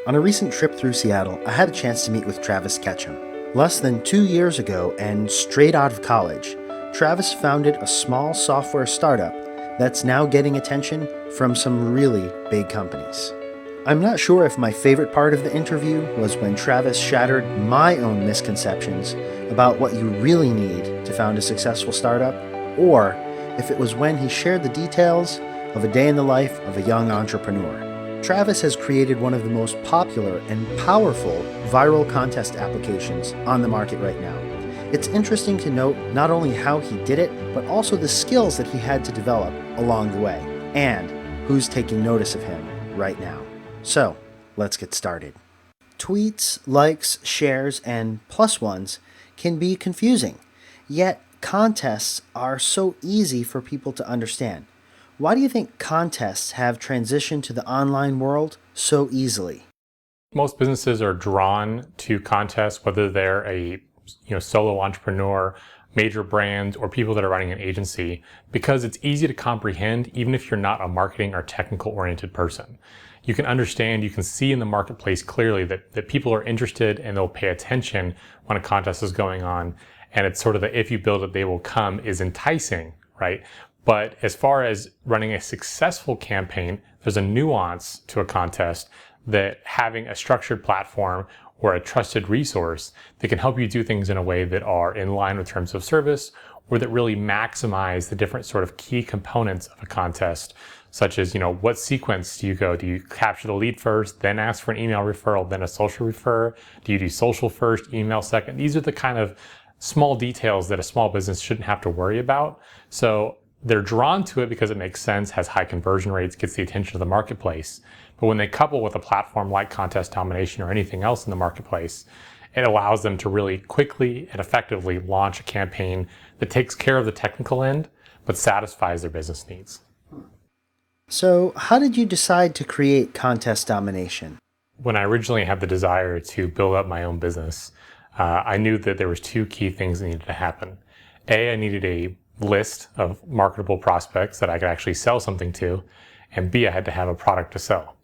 On a recent trip through Seattle, I had a chance to meet with Travis Ketchum. Less than 2 years ago, and straight out of college, Travis founded a small software startup that's now getting attention from some really big companies. I'm not sure if my favorite part of the interview was when Travis shattered my own misconceptions about what you really need to found a successful startup, or if it was when he shared the details of a day in the life of a young entrepreneur. Travis has created one of the most popular and powerful viral contest applications on the market right now. It's interesting to note not only how he did it, but also the skills that he had to develop along the way, and who's taking notice of him right now. So, let's get started. Tweets, likes, shares, and plus ones can be confusing, yet contests are so easy for people to understand. Why do you think contests have transitioned to the online world so easily? Most businesses are drawn to contests, whether they're a solo entrepreneur, major brands, or people that are running an agency, because it's easy to comprehend even if you're not a marketing or technical oriented person. You can understand, you can see in the marketplace clearly that people are interested and they'll pay attention when a contest is going on. And it's sort of the if you build it, they will come is enticing, right? But as far as running a successful campaign, there's a nuance to a contest that having a structured platform or a trusted resource that can help you do things in a way that are in line with terms of service or that really maximize the different sort of key components of a contest, such as, what sequence do you go? Do you capture the lead first, then ask for an email referral, then a social refer? Do you do social first, email second? These are the kind of small details that a small business shouldn't have to worry about. So they're drawn to it because it makes sense, has high conversion rates, gets the attention of the marketplace. But when they couple with a platform like Contest Domination or anything else in the marketplace, it allows them to really quickly and effectively launch a campaign that takes care of the technical end, but satisfies their business needs. So, how did you decide to create Contest Domination? When I originally had the desire to build up my own business, I knew that there was two key things that needed to happen. A, I needed a list of marketable prospects that I could actually sell something to, and B, I had to have a product to sell.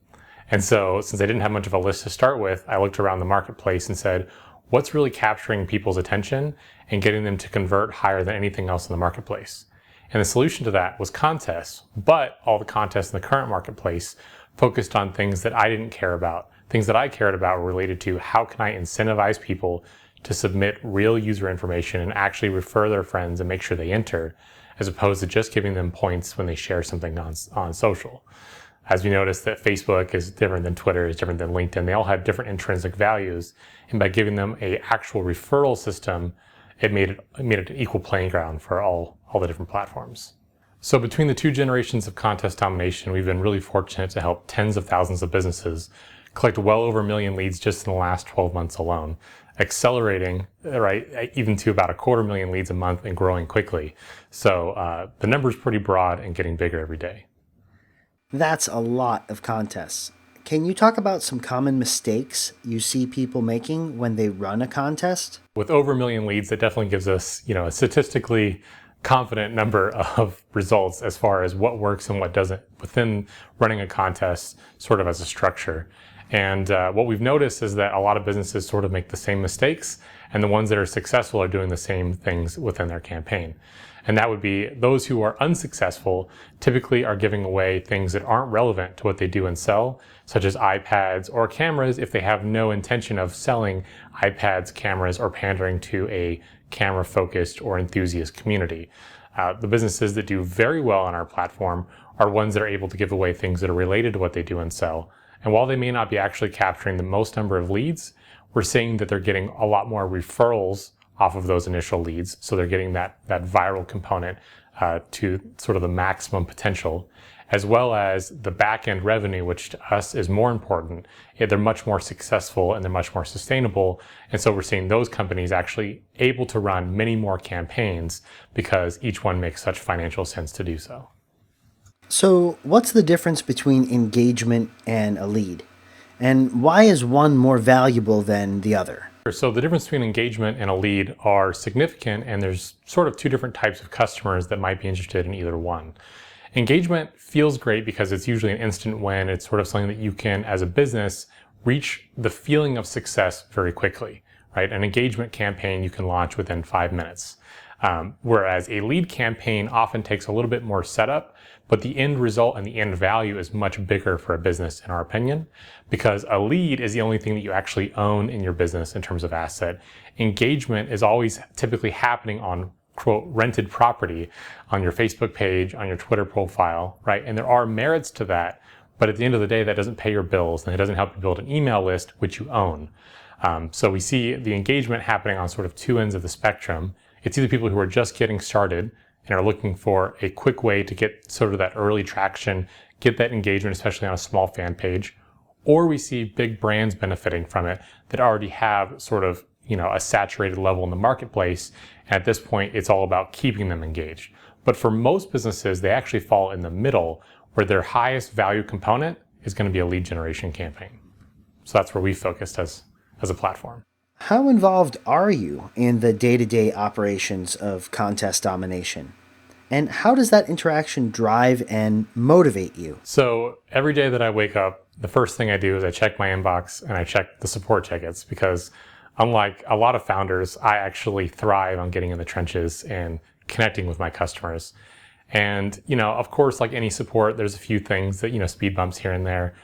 And so since I didn't have much of a list to start with, I looked around the marketplace and said, what's really capturing people's attention and getting them to convert higher than anything else in the marketplace? And the solution to that was contests, but all the contests in the current marketplace focused on things that I didn't care about. Things that I cared about were related to how can I incentivize people to submit real user information and actually refer their friends and make sure they enter, as opposed to just giving them points when they share something on social. As we noticed that Facebook is different than Twitter, is different than LinkedIn. They all have different intrinsic values. And by giving them a actual referral system, it made it an equal playing ground for all the different platforms. So between the two generations of Contest Domination, we've been really fortunate to help tens of thousands of businesses collect well over 1 million leads just in the last 12 months alone, accelerating, right, even to about 250,000 leads a month and growing quickly. So the number's pretty broad and getting bigger every day. That's a lot of contests. Can you talk about some common mistakes you see people making when they run a contest? With over 1 million leads, that definitely gives us, a statistically confident number of results as far as what works and what doesn't within running a contest sort of as a structure. And what we've noticed is that a lot of businesses sort of make the same mistakes, and the ones that are successful are doing the same things within their campaign. And that would be those who are unsuccessful typically are giving away things that aren't relevant to what they do and sell, such as iPads or cameras if they have no intention of selling iPads, cameras, or pandering to a camera-focused or enthusiast community. The businesses that do very well on our platform are ones that are able to give away things that are related to what they do and sell. And while they may not be actually capturing the most number of leads, we're seeing that they're getting a lot more referrals off of those initial leads. So they're getting that viral component to sort of the maximum potential, as well as the back-end revenue, which to us is more important. They're much more successful and they're much more sustainable. And so we're seeing those companies actually able to run many more campaigns because each one makes such financial sense to do so. So, what's the difference between engagement and a lead? And why is one more valuable than the other? So the difference between engagement and a lead are significant, and there's sort of two different types of customers that might be interested in either one. Engagement feels great because it's usually an instant win. It's sort of something that you can, as a business, reach the feeling of success very quickly, right? An engagement campaign you can launch within 5 minutes. Whereas a lead campaign often takes a little bit more setup, but the end result and the end value is much bigger for a business, in our opinion, because a lead is the only thing that you actually own in your business in terms of asset. Engagement is always typically happening on, quote, rented property on your Facebook page, on your Twitter profile, right? And there are merits to that, but at the end of the day, that doesn't pay your bills and it doesn't help you build an email list, which you own. So we see the engagement happening on sort of two ends of the spectrum. It's either people who are just getting started and are looking for a quick way to get sort of that early traction, get that engagement, especially on a small fan page, or we see big brands benefiting from it that already have sort of, a saturated level in the marketplace. And at this point, it's all about keeping them engaged. But for most businesses, they actually fall in the middle where their highest value component is going to be a lead generation campaign. So that's where we focused as a platform. How involved are you in the day-to-day operations of Contest Domination? And how does that interaction drive and motivate you? So every day that I wake up, the first thing I do is I check my inbox and I check the support tickets, because unlike a lot of founders, I actually thrive on getting in the trenches and connecting with my customers. And, of course, like any support, there's a few things that, speed bumps here and there.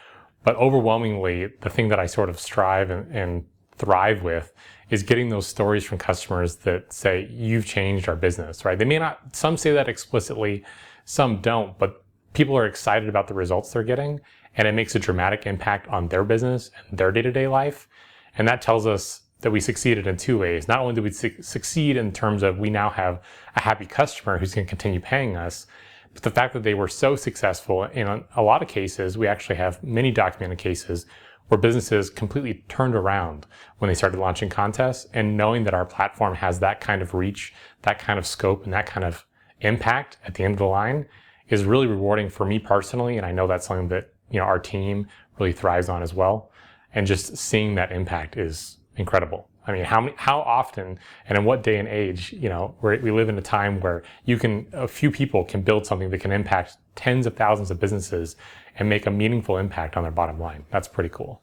But overwhelmingly, the thing that I sort of strive and thrive with is getting those stories from customers that say, you've changed our business, right? They may not, some say that explicitly, some don't, but people are excited about the results they're getting, and it makes a dramatic impact on their business and their day-to-day life. And that tells us that we succeeded in two ways. Not only did we succeed in terms of we now have a happy customer who's going to continue paying us, but the fact that they were so successful, in a lot of cases, we actually have many documented cases where businesses completely turned around when they started launching contests, and knowing that our platform has that kind of reach, that kind of scope, and that kind of impact at the end of the line is really rewarding for me personally. And I know that's something that, our team really thrives on as well. And just seeing that impact is incredible. I mean, how often and in what day and age, we live in a time where a few people can build something that can impact tens of thousands of businesses and make a meaningful impact on their bottom line. That's pretty cool.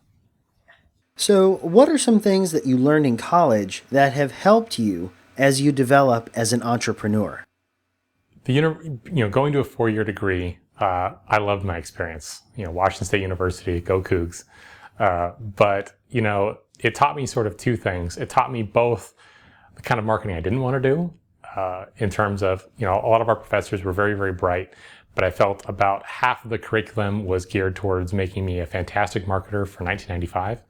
So, what are some things that you learned in college that have helped you as you develop as an entrepreneur? Going to a 4-year degree, I loved my experience. Washington State University, go Cougs. But it taught me sort of two things. It taught me both the kind of marketing I didn't want to do, in terms of, a lot of our professors were very, very bright, but I felt about half of the curriculum was geared towards making me a fantastic marketer for 1995.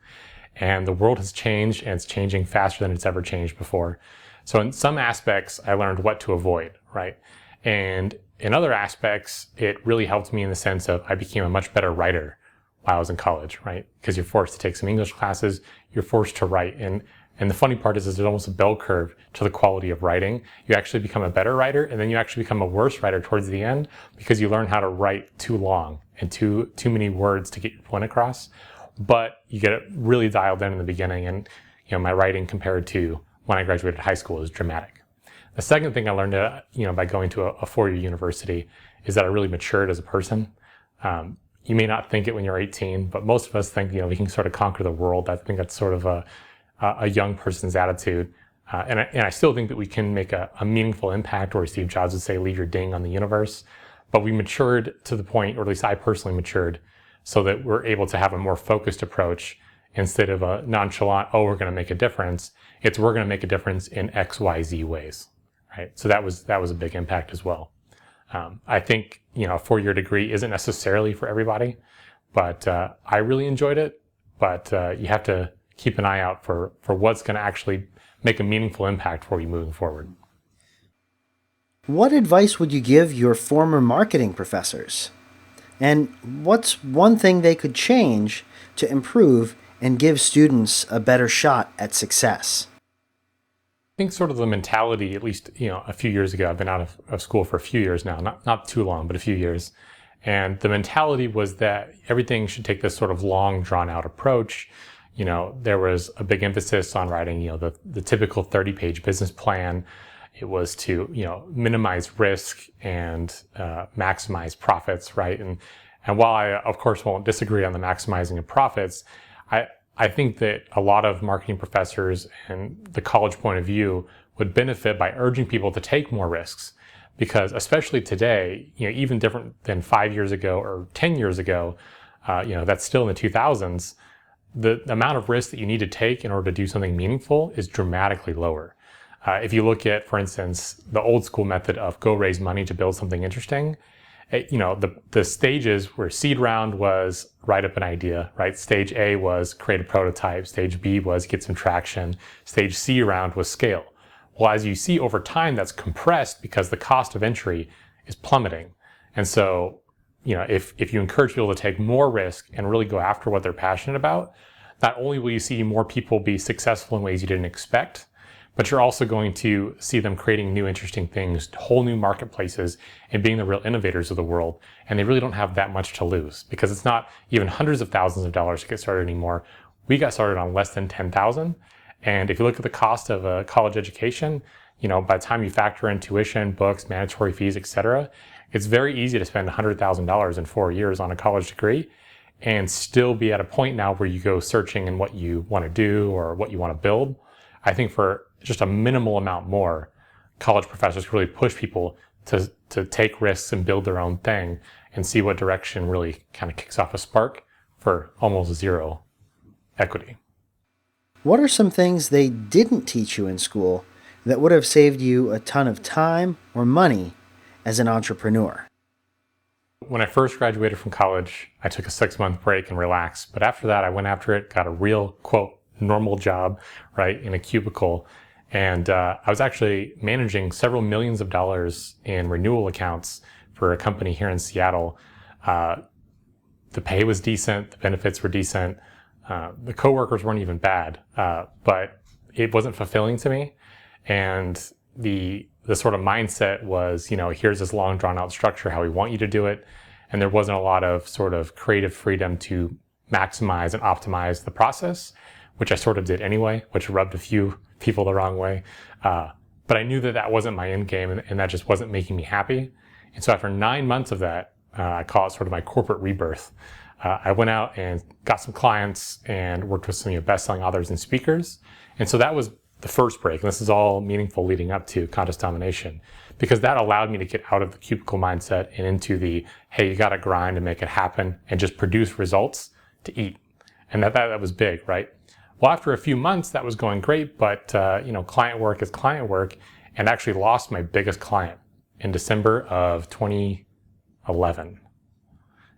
And the world has changed, and it's changing faster than it's ever changed before. So in some aspects, I learned what to avoid, right? And in other aspects, it really helped me in the sense of I became a much better writer while I was in college, right? Because you're forced to take some English classes, you're forced to write. And the funny part is there's almost a bell curve to the quality of writing. You actually become a better writer, and then you actually become a worse writer towards the end, because you learn how to write too long and too many words to get your point across. But you get it really dialed in the beginning, and my writing compared to when I graduated high school is dramatic. The second thing I learned, by going to a 4-year university is that I really matured as a person. You may not think it when you're 18, but most of us think, we can sort of conquer the world. I think that's sort of a young person's attitude. And I still think that we can make a meaningful impact, or Steve Jobs would say, leave your ding on the universe. But we matured to the point, or at least I personally matured, so that we're able to have a more focused approach instead of a nonchalant, we're going to make a difference. It's we're going to make a difference in X, Y, Z ways, right? So that was a big impact as well. I think, a 4-year degree isn't necessarily for everybody, but I really enjoyed it. But you have to keep an eye out for what's going to actually make a meaningful impact for you moving forward. What advice would you give your former marketing professors? And what's one thing they could change to improve and give students a better shot at success? I think sort of the mentality, at least, a few years ago, I've been out of school for a few years now, not too long, but a few years. And the mentality was that everything should take this sort of long, drawn out approach. There was a big emphasis on writing, the typical 30-page business plan. It was to, minimize risk and maximize profits, right? And while I, of course, won't disagree on the maximizing of profits, I think that a lot of marketing professors and the college point of view would benefit by urging people to take more risks. Because especially today, even different than 5 years ago or 10 years ago, that's still in the 2000s, the amount of risk that you need to take in order to do something meaningful is dramatically lower. If you look at, for instance, the old school method of go raise money to build something interesting, the stages where seed round was write up an idea, right? Stage A was create a prototype. Stage B was get some traction. Stage C round was scale. Well, as you see over time, that's compressed because the cost of entry is plummeting. And so, if you encourage people to take more risk and really go after what they're passionate about, not only will you see more people be successful in ways you didn't expect, but you're also going to see them creating new, interesting things, whole new marketplaces, and being the real innovators of the world. And they really don't have that much to lose because it's not even hundreds of thousands of dollars to get started anymore. We got started on less than 10,000. And if you look at the cost of a college education, by the time you factor in tuition, books, mandatory fees, etc., it's very easy to spend $100,000 in 4 years on a college degree and still be at a point now where you go searching in what you want to do or what you want to build. I think for just a minimal amount more, college professors really push people to take risks and build their own thing and see what direction really kind of kicks off a spark for almost zero equity. What are some things they didn't teach you in school that would have saved you a ton of time or money as an entrepreneur? When I first graduated from college, I took a 6-month break and relaxed. But after that, I went after it, got a real, quote, normal job, right, in a cubicle. And I was actually managing several millions of dollars in renewal accounts for a company here in Seattle. The pay was decent, the benefits were decent. The coworkers weren't even bad, but it wasn't fulfilling to me. And the sort of mindset was, here's this long drawn out structure, how we want you to do it. And there wasn't a lot of sort of creative freedom to maximize and optimize the process, which I sort of did anyway, which rubbed a few people the wrong way. But I knew that that wasn't my end game and that just wasn't making me happy. And so after 9 months of that, I call it sort of my corporate rebirth. I went out and got some clients and worked with some best-selling authors and speakers. And so that was the first break. And this is all meaningful leading up to Contest Domination, because that allowed me to get out of the cubicle mindset and into the, hey, you got to grind and make it happen and just produce results to eat. And that was big, right? Well, after a few months, that was going great, but client work is client work, and actually lost my biggest client in December of 2011.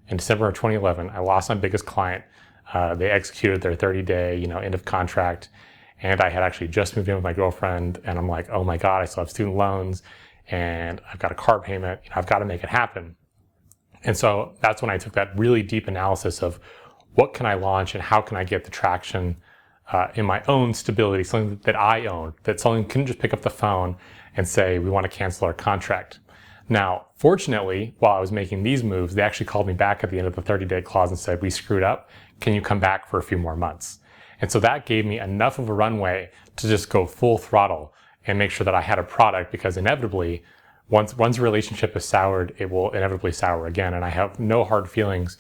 In December of 2011, I lost my biggest client. They executed their 30-day, end of contract, and I had actually just moved in with my girlfriend, and I'm like, oh my God, I still have student loans, and I've got a car payment, I've got to make it happen. And so that's when I took that really deep analysis of what can I launch and how can I get the traction in my own stability, something that I own, that someone couldn't just pick up the phone and say, we want to cancel our contract. Now, fortunately, while I was making these moves, they actually called me back at the end of the 30-day clause and said, we screwed up. Can you come back for a few more months? And so that gave me enough of a runway to just go full throttle and make sure that I had a product, because inevitably, once a relationship is soured, it will inevitably sour again. And I have no hard feelings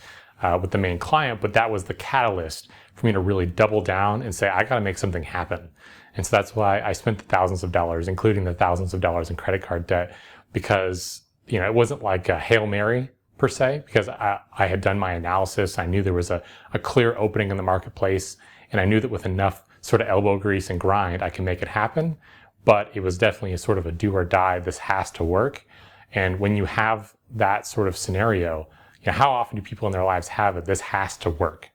with the main client, but that was the catalyst for me to really double down and say, I got to make something happen. And so that's why I spent the thousands of dollars, including the thousands of dollars in credit card debt, because it wasn't like a Hail Mary per se, because I had done my analysis. I knew there was a clear opening in the marketplace, and I knew that with enough sort of elbow grease and grind, I can make it happen. But it was definitely a sort of a do or die. This has to work. And when you have that sort of scenario, how often do people in their lives have it? This has to work.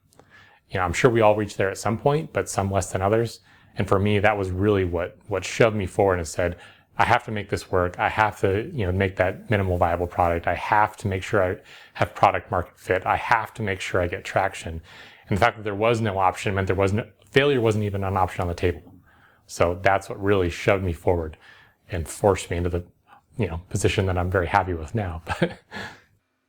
I'm sure we all reach there at some point, but some less than others. And for me, that was really what shoved me forward and said, I have to make this work. I have to, make that minimal viable product. I have to make sure I have product market fit. I have to make sure I get traction. And the fact that there was no option meant failure wasn't even an option on the table. So that's what really shoved me forward and forced me into the, position that I'm very happy with now.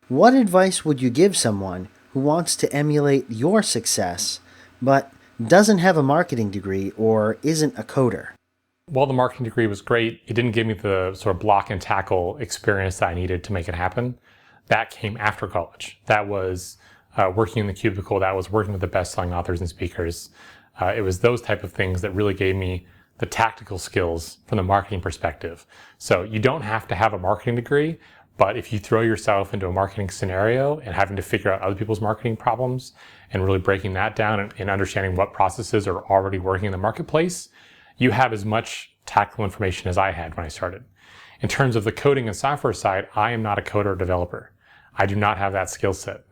What advice would you give someone who wants to emulate your success, but doesn't have a marketing degree or isn't a coder? While the marketing degree was great, it didn't give me the sort of block and tackle experience that I needed to make it happen. That came after college. That was working in the cubicle, that was working with the best-selling authors and speakers. It was those type of things that really gave me the tactical skills from the marketing perspective. So you don't have to have a marketing degree, but if you throw yourself into a marketing scenario and having to figure out other people's marketing problems and really breaking that down and understanding what processes are already working in the marketplace, you have as much tactical information as I had when I started. In terms of the coding and software side, I am not a coder or developer. I do not have that skill set.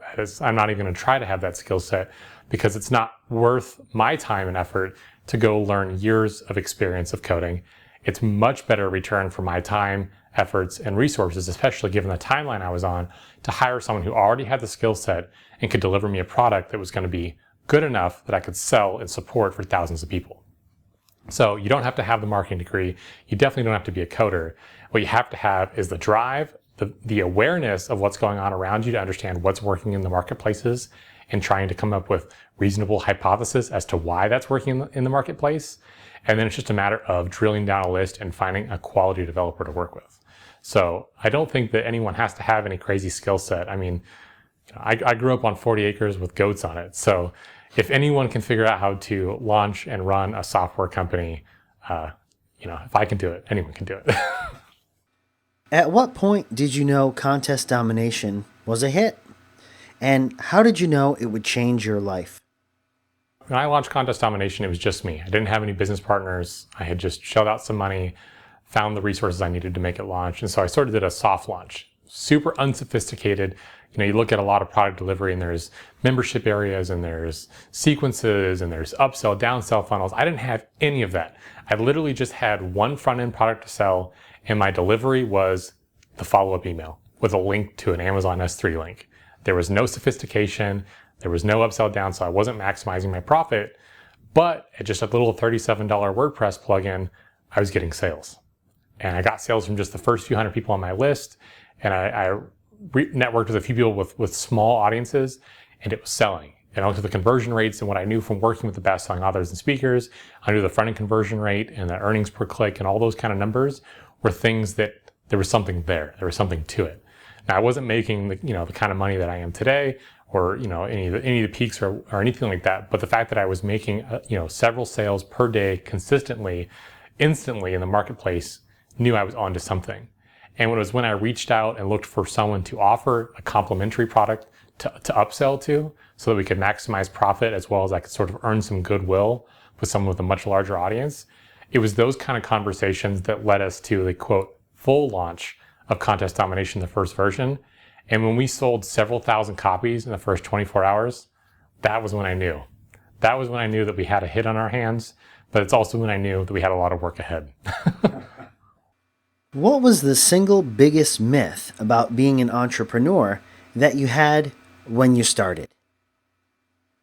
I'm not even going to try to have that skill set because it's not worth my time and effort to go learn years of experience of coding. It's much better return for my time, efforts, and resources, especially given the timeline I was on, to hire someone who already had the skill set and could deliver me a product that was going to be good enough that I could sell and support for thousands of people. So you don't have to have the marketing degree. You definitely don't have to be a coder. What you have to have is the drive, the awareness of what's going on around you to understand what's working in the marketplaces and trying to come up with reasonable hypotheses as to why that's working in the marketplace. And then it's just a matter of drilling down a list and finding a quality developer to work with. So I don't think that anyone has to have any crazy skill set. I mean, I grew up on 40 acres with goats on it. So if anyone can figure out how to launch and run a software company, if I can do it, anyone can do it. At what point did you know Contest Domination was a hit? And how did you know it would change your life? When I launched Contest Domination, it was just me. I didn't have any business partners. I had just shelled out some money, found the resources I needed to make it launch. And so I sort of did a soft launch, super unsophisticated. You look at a lot of product delivery and there's membership areas and there's sequences and there's upsell, downsell funnels. I didn't have any of that. I literally just had one front-end product to sell, and my delivery was the follow-up email with a link to an Amazon S3 link. There was no sophistication. There was no upsell, downsell. I wasn't maximizing my profit, but at just a little $37 WordPress plugin, I was getting sales. And I got sales from just the first few hundred people on my list. And I networked with a few people with small audiences, and it was selling. And I looked at the conversion rates and what I knew from working with the best-selling authors and speakers. I knew the front-end conversion rate and the earnings per click and all those kind of numbers were things that there was something there. There was something to it. Now, I wasn't making the kind of money that I am today, or any of the peaks or anything like that. But the fact that I was making several sales per day consistently, instantly in the marketplace, knew I was onto something. And it was when I reached out and looked for someone to offer a complimentary product to upsell to, so that we could maximize profit as well as I could sort of earn some goodwill with someone with a much larger audience. It was those kind of conversations that led us to the quote full launch of Contest Domination, the first version. And when we sold several thousand copies in the first 24 hours, that was when I knew. That was when I knew that we had a hit on our hands, but it's also when I knew that we had a lot of work ahead. What was the single biggest myth about being an entrepreneur that you had when you started?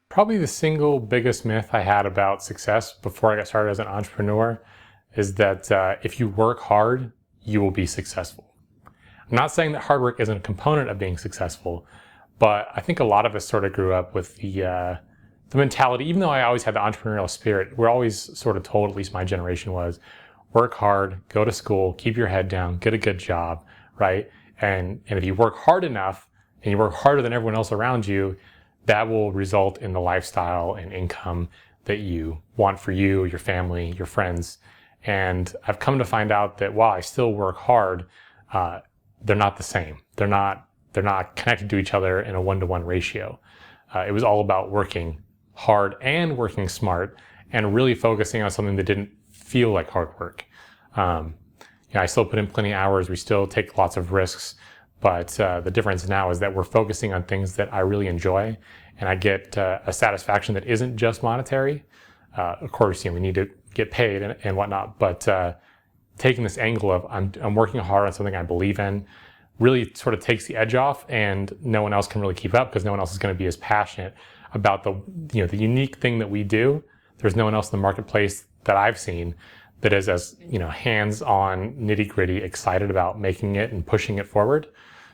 Probably the single biggest myth I had about success before I got started as an entrepreneur is that if you work hard, you will be successful. I'm not saying that hard work isn't a component of being successful, but I think a lot of us sort of grew up with the mentality, even though I always had the entrepreneurial spirit, we're always sort of told, at least my generation was, work hard, go to school, keep your head down, get a good job, right? And if you work hard enough and you work harder than everyone else around you, that will result in the lifestyle and income that you want for you, your family, your friends. And I've come to find out that while I still work hard, they're not the same. They're not connected to each other in a one-to-one ratio. It was all about working hard and working smart and really focusing on something that didn't feel like hard work. I still put in plenty of hours. We still take lots of risks, but the difference now is that we're focusing on things that I really enjoy, and I get a satisfaction that isn't just monetary. Of course, we need to get paid and whatnot, but taking this angle of I'm working hard on something I believe in really sort of takes the edge off, and no one else can really keep up because no one else is going to be as passionate about the unique thing that we do. There's no one else in the marketplace that I've seen that is as hands-on, nitty-gritty, excited about making it and pushing it forward.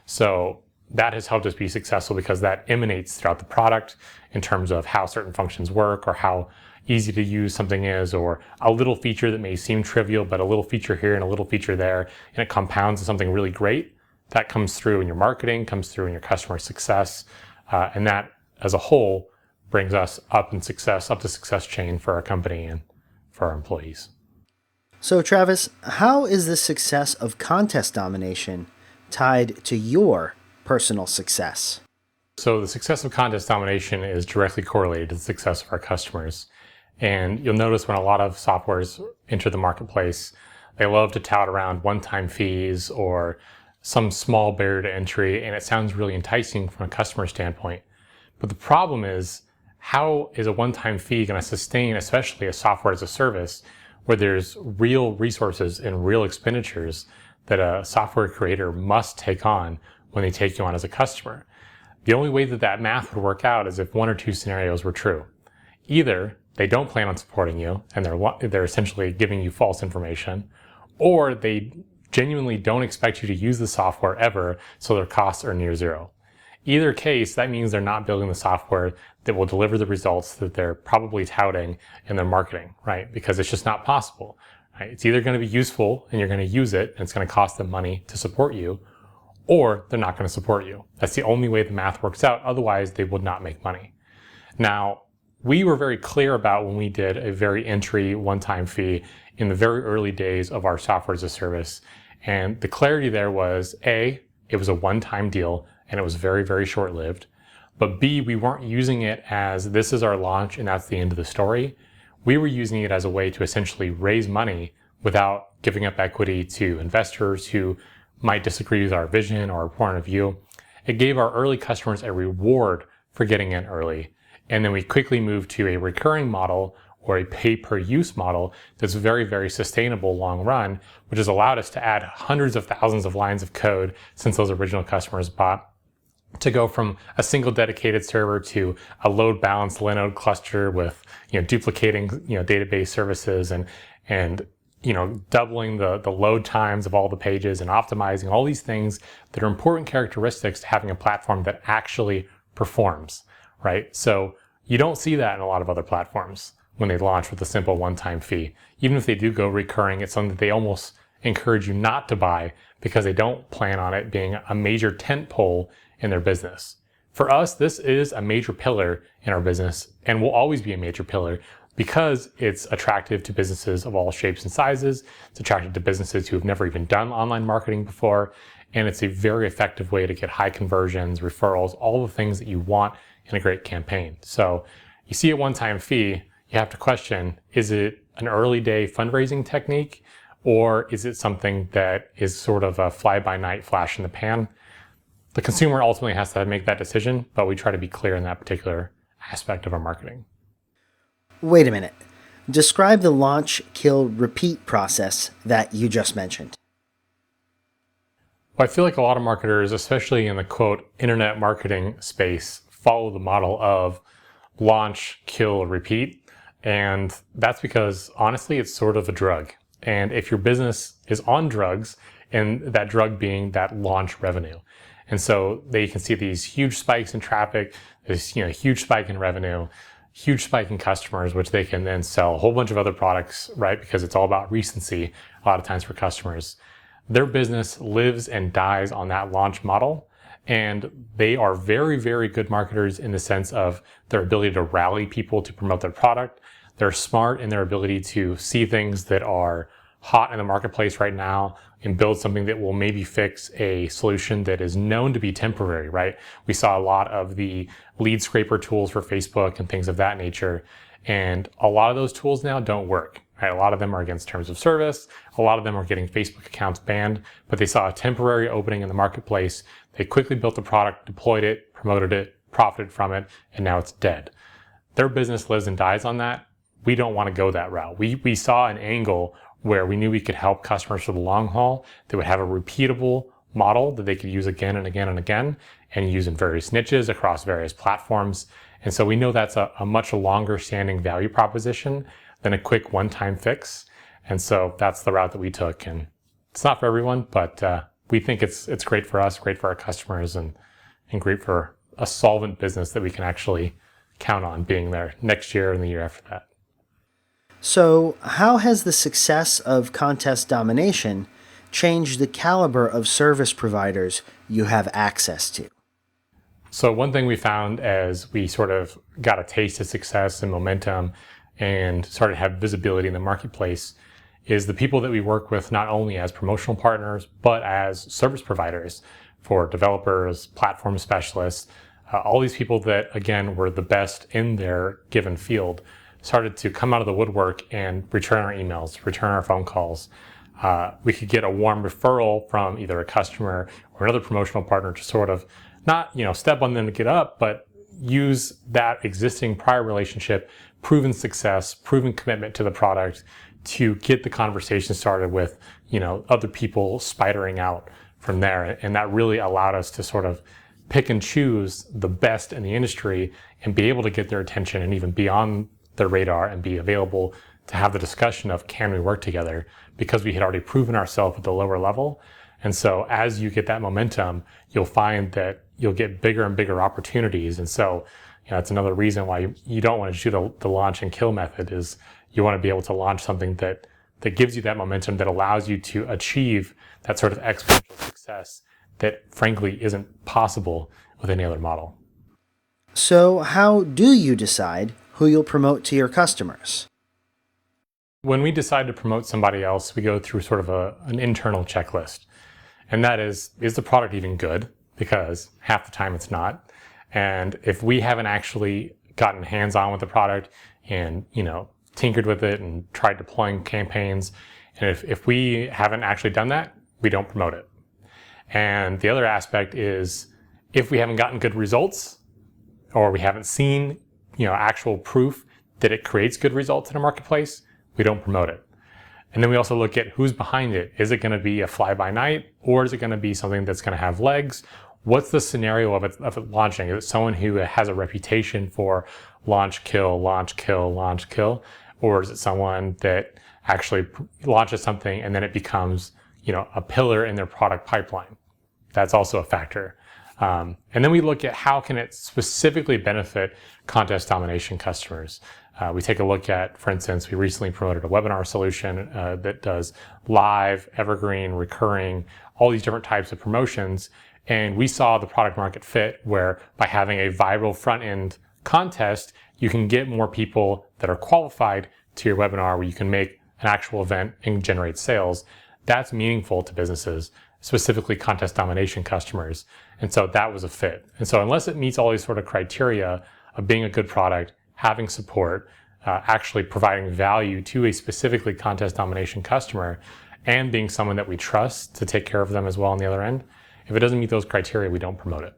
So that has helped us be successful because that emanates throughout the product in terms of how certain functions work or how easy to use something is, or a little feature that may seem trivial, but a little feature here and a little feature there, and it compounds to something really great. That comes through in your marketing, comes through in your customer success, and that as a whole brings us up the success chain for our company and for our employees. So, Travis, how is the success of contest domination tied to your personal success? So the success of contest domination is directly correlated to the success of our customers. And you'll notice when a lot of softwares enter the marketplace, they love to tout around one-time fees or some small barrier to entry, and it sounds really enticing from a customer standpoint. But the problem is, how is a one-time fee going to sustain, especially a software as a service, where there's real resources and real expenditures that a software creator must take on when they take you on as a customer? The only way that that math would work out is if one or two scenarios were true. Either they don't plan on supporting you and they're essentially giving you false information, or they genuinely don't expect you to use the software ever, so their costs are near zero. Either case, that means they're not building the software that will deliver the results that they're probably touting in their marketing, right? Because it's just not possible. Right? It's either going to be useful and you're going to use it and it's going to cost them money to support you, or they're not going to support you. That's the only way the math works out. Otherwise, they would not make money. Now, we were very clear about when we did a very entry one-time fee in the very early days of our software as a service. And the clarity there was, A, it was a one-time deal and it was very, very short-lived. But B, we weren't using it as this is our launch and that's the end of the story. We were using it as a way to essentially raise money without giving up equity to investors who might disagree with our vision or our point of view. It gave our early customers a reward for getting in early. And then we quickly moved to a recurring model or a pay-per-use model that's very, very sustainable long run, which has allowed us to add hundreds of thousands of lines of code since those original customers bought, to go from a single dedicated server to a load balanced Linode cluster with duplicating database services and doubling the load times of all the pages and optimizing all these things that are important characteristics to having a platform that actually performs, right? So you don't see that in a lot of other platforms when they launch with a simple one-time fee. Even if they do go recurring, it's something that they almost encourage you not to buy because they don't plan on it being a major tent pole in their business. For us, this is a major pillar in our business and will always be a major pillar because it's attractive to businesses of all shapes and sizes. It's attractive to businesses who have never even done online marketing before. And it's a very effective way to get high conversions, referrals, all the things that you want in a great campaign. So you see a one-time fee, you have to question, is it an early day fundraising technique, or is it something that is sort of a fly-by-night flash in the pan? The consumer ultimately has to make that decision, but we try to be clear in that particular aspect of our marketing. Wait a minute. Describe the launch, kill, repeat process that you just mentioned. Well, I feel like a lot of marketers, especially in the quote internet marketing space, follow the model of launch, kill, repeat. And that's because honestly, it's sort of a drug. And if your business is on drugs, and that drug being that launch revenue. And so they can see these huge spikes in traffic, this huge spike in revenue, huge spike in customers, which they can then sell a whole bunch of other products, right? Because it's all about recency a lot of times for customers. Their business lives and dies on that launch model. And they are very, very good marketers in the sense of their ability to rally people to promote their product. They're smart in their ability to see things that are hot in the marketplace right now and build something that will maybe fix a solution that is known to be temporary, right? We saw a lot of the lead scraper tools for Facebook and things of that nature. And a lot of those tools now don't work, right? A lot of them are against terms of service. A lot of them are getting Facebook accounts banned, but they saw a temporary opening in the marketplace. They quickly built the product, deployed it, promoted it, profited from it, and now it's dead. Their business lives and dies on that. We don't want to go that route. We saw an angle where we knew we could help customers for the long haul that would have a repeatable model that they could use again and again and again and use in various niches across various platforms. And so we know that's a much longer standing value proposition than a quick one-time fix. And so that's the route that we took. And it's not for everyone, but we think it's great for us, great for our customers, and great for a solvent business that we can actually count on being there next year and the year after that. So, how has the success of contest domination changed the caliber of service providers you have access to? So one thing we found as we sort of got a taste of success and momentum and started to have visibility in the marketplace is the people that we work with, not only as promotional partners, but as service providers for developers, platform specialists, all these people that, again, were the best in their given field, started to come out of the woodwork and return our emails, return our phone calls. We could get a warm referral from either a customer or another promotional partner to sort of not, step on them to get up, but use that existing prior relationship, proven success, proven commitment to the product to get the conversation started with, other people spidering out from there. And that really allowed us to sort of pick and choose the best in the industry and be able to get their attention and even be on their radar and be available to have the discussion of, can we work together? Because we had already proven ourselves at the lower level. And so as you get that momentum, you'll find that you'll get bigger and bigger opportunities. And so, that's another reason why you don't want to do the launch and kill method. Is you want to be able to launch something that gives you that momentum, that allows you to achieve that sort of exponential success that frankly isn't possible with any other model. So, how do you decide who you'll promote to your customers? When we decide to promote somebody else, we go through sort of an internal checklist. And that is the product even good? Because half the time it's not. And if we haven't actually gotten hands-on with the product and, tinkered with it and tried deploying campaigns, and if we haven't actually done that, we don't promote it. And the other aspect is, if we haven't gotten good results, or we haven't seen, actual proof that it creates good results in a marketplace, we don't promote it. And then we also look at who's behind it. Is it going to be a fly-by-night, or is it going to be something that's going to have legs? What's the scenario of it launching? Is it someone who has a reputation for launch, kill, launch, kill, launch, kill? Or is it someone that actually launches something and then it becomes, a pillar in their product pipeline? That's also a factor. And then we look at how can it specifically benefit contest domination customers. We take a look at, for instance, we recently promoted a webinar solution that does live, evergreen, recurring, all these different types of promotions. And we saw the product market fit where by having a viral front end contest, you can get more people that are qualified to your webinar, where you can make an actual event and generate sales. That's meaningful to businesses, specifically contest domination customers. And so that was a fit. And so unless it meets all these sort of criteria of being a good product, having support, actually providing value to a specifically contest domination customer, and being someone that we trust to take care of them as well on the other end, if it doesn't meet those criteria, we don't promote it.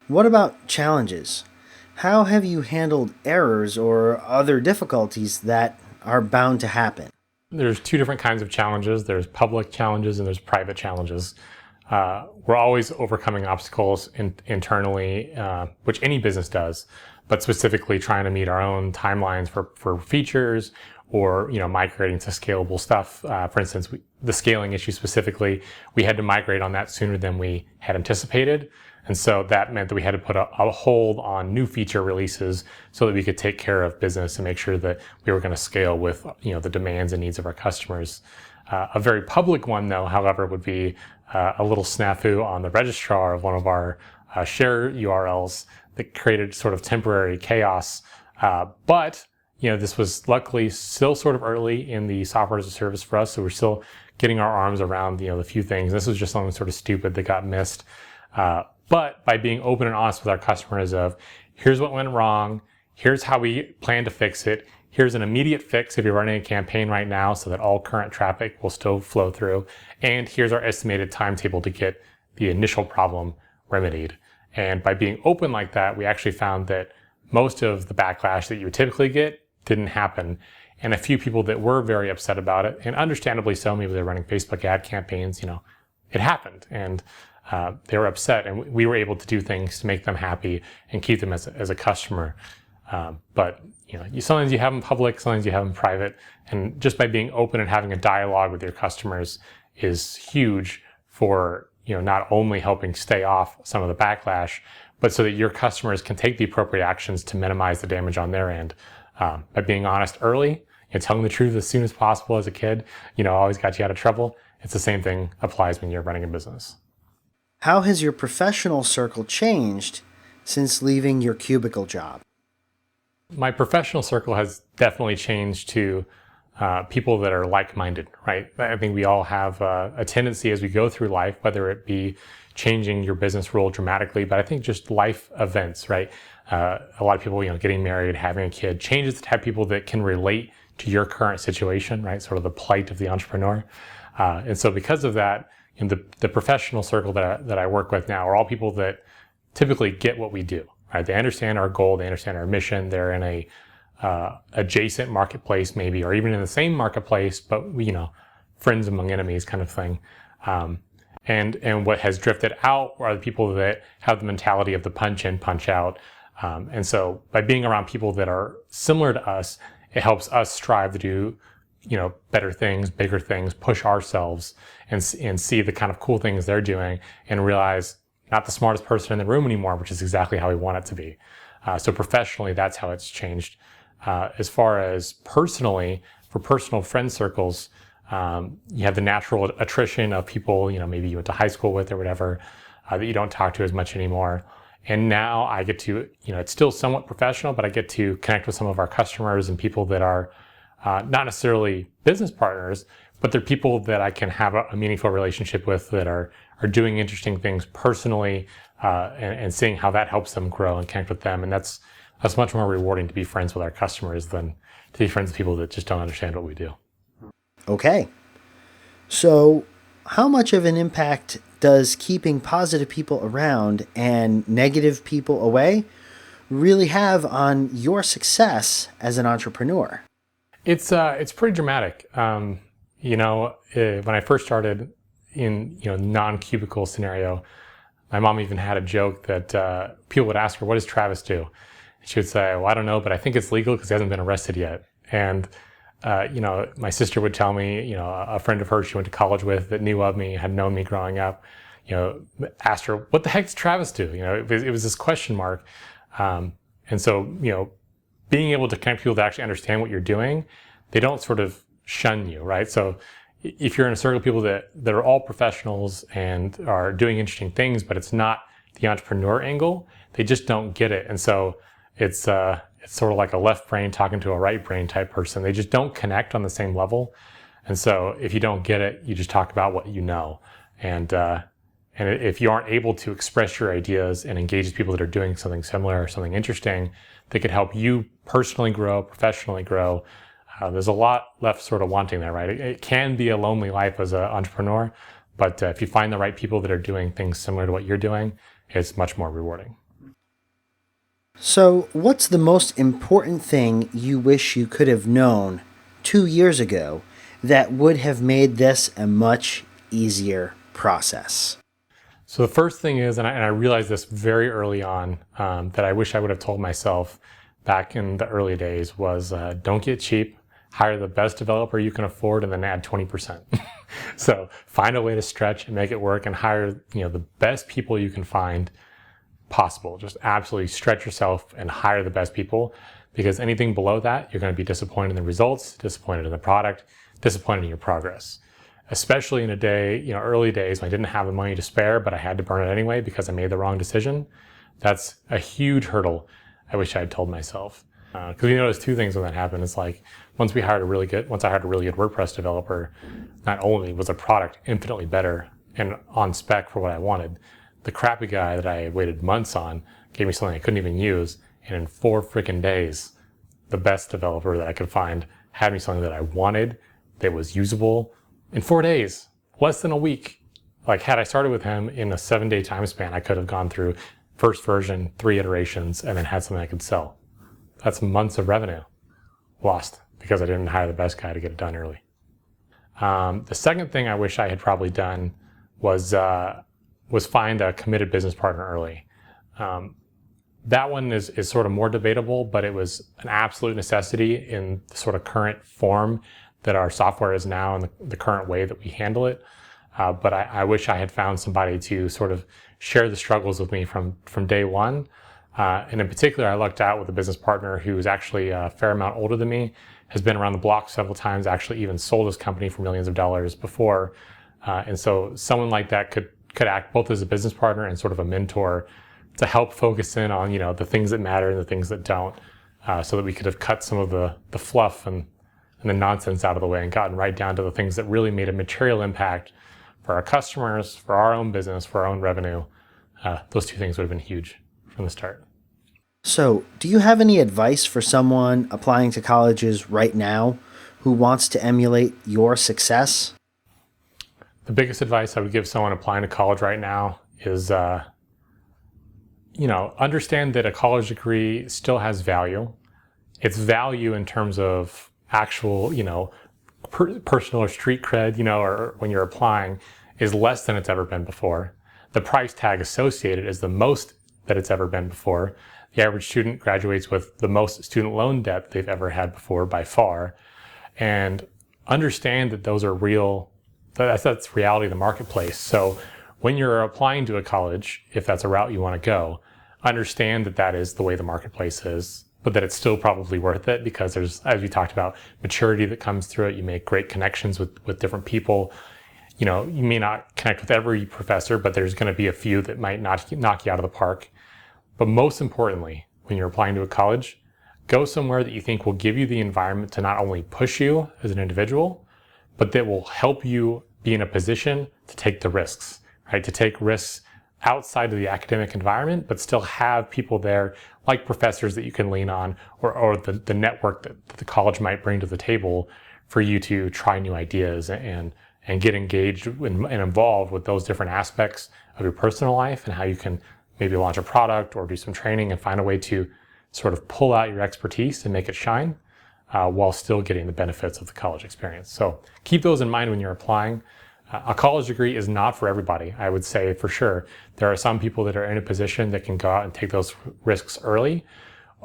What about challenges? How have you handled errors or other difficulties that are bound to happen? There's two different kinds of challenges. There's public challenges and there's private challenges. We're always overcoming obstacles internally, which any business does, but specifically trying to meet our own timelines for features, or migrating to scalable stuff. For instance, the scaling issue specifically, we had to migrate on that sooner than we had anticipated. And so that meant that we had to put a hold on new feature releases so that we could take care of business and make sure that we were going to scale with the demands and needs of our customers. A very public one, though, however, would be a little snafu on the registrar of one of our share URLs that created sort of temporary chaos. But this was luckily still sort of early in the software as a service for us, so we're still getting our arms around the few things. This was just something sort of stupid that got missed. But by being open and honest with our customers of, here's what went wrong, here's how we plan to fix it, here's an immediate fix if you're running a campaign right now so that all current traffic will still flow through, and here's our estimated timetable to get the initial problem remedied. And by being open like that, we actually found that most of the backlash that you would typically get didn't happen. And a few people that were very upset about it, and understandably so, maybe they're running Facebook ad campaigns, it happened. And they were upset, and we were able to do things to make them happy and keep them as a customer. But sometimes you have them public, sometimes you have them private, and just by being open and having a dialogue with your customers is huge for not only helping stay off some of the backlash, but so that your customers can take the appropriate actions to minimize the damage on their end. By being honest early, telling the truth as soon as possible as a kid, always got you out of trouble. It's the same thing applies when you're running a business. How has your professional circle changed since leaving your cubicle job? My professional circle has definitely changed to people that are like-minded, right? I think we all have a tendency as we go through life, whether it be changing your business role dramatically, but I think just life events, right? A lot of people, getting married, having a kid, changes to have people that can relate to your current situation, right? Sort of the plight of the entrepreneur. And so because of that, the professional circle that I work with now are all people that typically get what we do, right? They understand our goal, they understand our mission. They're in a adjacent marketplace maybe, or even in the same marketplace, but friends among enemies kind of thing. And what has drifted out are the people that have the mentality of the punch in, punch out. And so by being around people that are similar to us, it helps us strive to do, better things, bigger things, push ourselves and see the kind of cool things they're doing and realize not the smartest person in the room anymore, which is exactly how we want it to be. So professionally, that's how it's changed. As far as personally, for personal friend circles, you have the natural attrition of people, maybe you went to high school with or whatever, that you don't talk to as much anymore. And now I get to, it's still somewhat professional, but I get to connect with some of our customers and people that are not necessarily business partners, but they're people that I can have a meaningful relationship with that are doing interesting things personally, and seeing how that helps them grow and connect with them. And that's much more rewarding to be friends with our customers than to be friends with people that just don't understand what we do. Okay. So, how much of an impact does keeping positive people around and negative people away really have on your success as an entrepreneur? It's pretty dramatic. When I first started in non-cubicle scenario, my mom even had a joke that people would ask her, "What does Travis do?" She would say, "Well, I don't know, but I think it's legal because he hasn't been arrested yet." And my sister would tell me, a friend of hers she went to college with that knew of me, had known me growing up, asked her, "What the heck does Travis do?" It was this question mark. And so, being able to connect people that actually understand what you're doing, they don't sort of shun you, right? So if you're in a circle of people that are all professionals and are doing interesting things, but it's not the entrepreneur angle, they just don't get it. And so it's sort of like a left brain talking to a right brain type person. They just don't connect on the same level. And so if you don't get it, you just talk about what you know. And if you aren't able to express your ideas and engage with people that are doing something similar or something interesting that could help you personally grow, professionally grow, there's a lot left sort of wanting there, right? It can be a lonely life as an entrepreneur, but if you find the right people that are doing things similar to what you're doing, it's much more rewarding. So, what's the most important thing you wish you could have known 2 years ago that would have made this a much easier process? So the first thing is, and I realized this very early on, that I wish I would have told myself back in the early days was, don't get cheap, hire the best developer you can afford, and then add 20%. So find a way to stretch and make it work and hire, the best people you can find possible. Just absolutely stretch yourself and hire the best people, because anything below that, you're going to be disappointed in the results, disappointed in the product, disappointed in your progress. Especially in a day, early days when I didn't have the money to spare, but I had to burn it anyway because I made the wrong decision. That's a huge hurdle I wish I had told myself. Because we noticed two things when that happened. It's like, once I hired a really good WordPress developer, not only was the product infinitely better and on spec for what I wanted, the crappy guy that I waited months on gave me something I couldn't even use. And in 4 freaking days, the best developer that I could find had me something that I wanted, that was usable, in 4 days, less than a week. Like, had I started with him in a 7-day time span, I could have gone through first version, 3 iterations, and then had something I could sell. That's months of revenue lost because I didn't hire the best guy to get it done early. The second thing I wish I had probably done was find a committed business partner early. That one is sort of more debatable, but it was an absolute necessity in the sort of current form that our software is now and the current way that we handle it. But I wish I had found somebody to sort of share the struggles with me from day one. And in particular, I lucked out with a business partner who's actually a fair amount older than me, has been around the block several times, actually even sold his company for millions of dollars before. And so someone like that could could act both as a business partner and sort of a mentor to help focus in on, the things that matter and the things that don't, so that we could have cut some of the fluff and the nonsense out of the way and gotten right down to the things that really made a material impact for our customers, for our own business, for our own revenue. Those two things would have been huge from the start. So, do you have any advice for someone applying to colleges right now who wants to emulate your success? The biggest advice I would give someone applying to college right now is, understand that a college degree still has value. Its value in terms of actual, personal or street cred, or when you're applying, is less than it's ever been before. The price tag associated is the most that it's ever been before. The average student graduates with the most student loan debt they've ever had before by far. And understand that those are real, that's reality of the marketplace. So when you're applying to a college, if that's a route you want to go, understand that that is the way the marketplace is, but that it's still probably worth it because there's, as we talked about, maturity that comes through it. You make great connections with different people. You may not connect with every professor, but there's going to be a few that might not knock you out of the park. But most importantly, when you're applying to a college, go somewhere that you think will give you the environment to not only push you as an individual, but that will help you be in a position to take the risks, right? To take risks outside of the academic environment, but still have people there like professors that you can lean on, or the network that the college might bring to the table for you to try new ideas and get engaged and involved with those different aspects of your personal life and how you can maybe launch a product or do some training and find a way to sort of pull out your expertise and make it shine while still getting the benefits of the college experience. So keep those in mind when you're applying. A college degree is not for everybody, I would say for sure. There are some people that are in a position that can go out and take those risks early,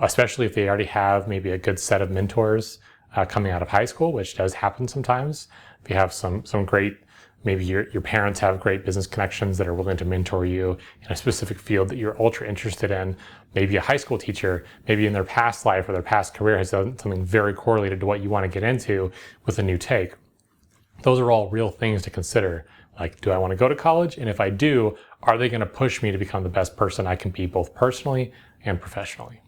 especially if they already have maybe a good set of mentors coming out of high school, which does happen sometimes. If you have some great, maybe your parents have great business connections that are willing to mentor you in a specific field that you're ultra interested in. Maybe a high school teacher, maybe in their past life or their past career has done something very correlated to what you want to get into with a new take. Those are all real things to consider. Like, do I want to go to college? And if I do, are they going to push me to become the best person I can be both personally and professionally?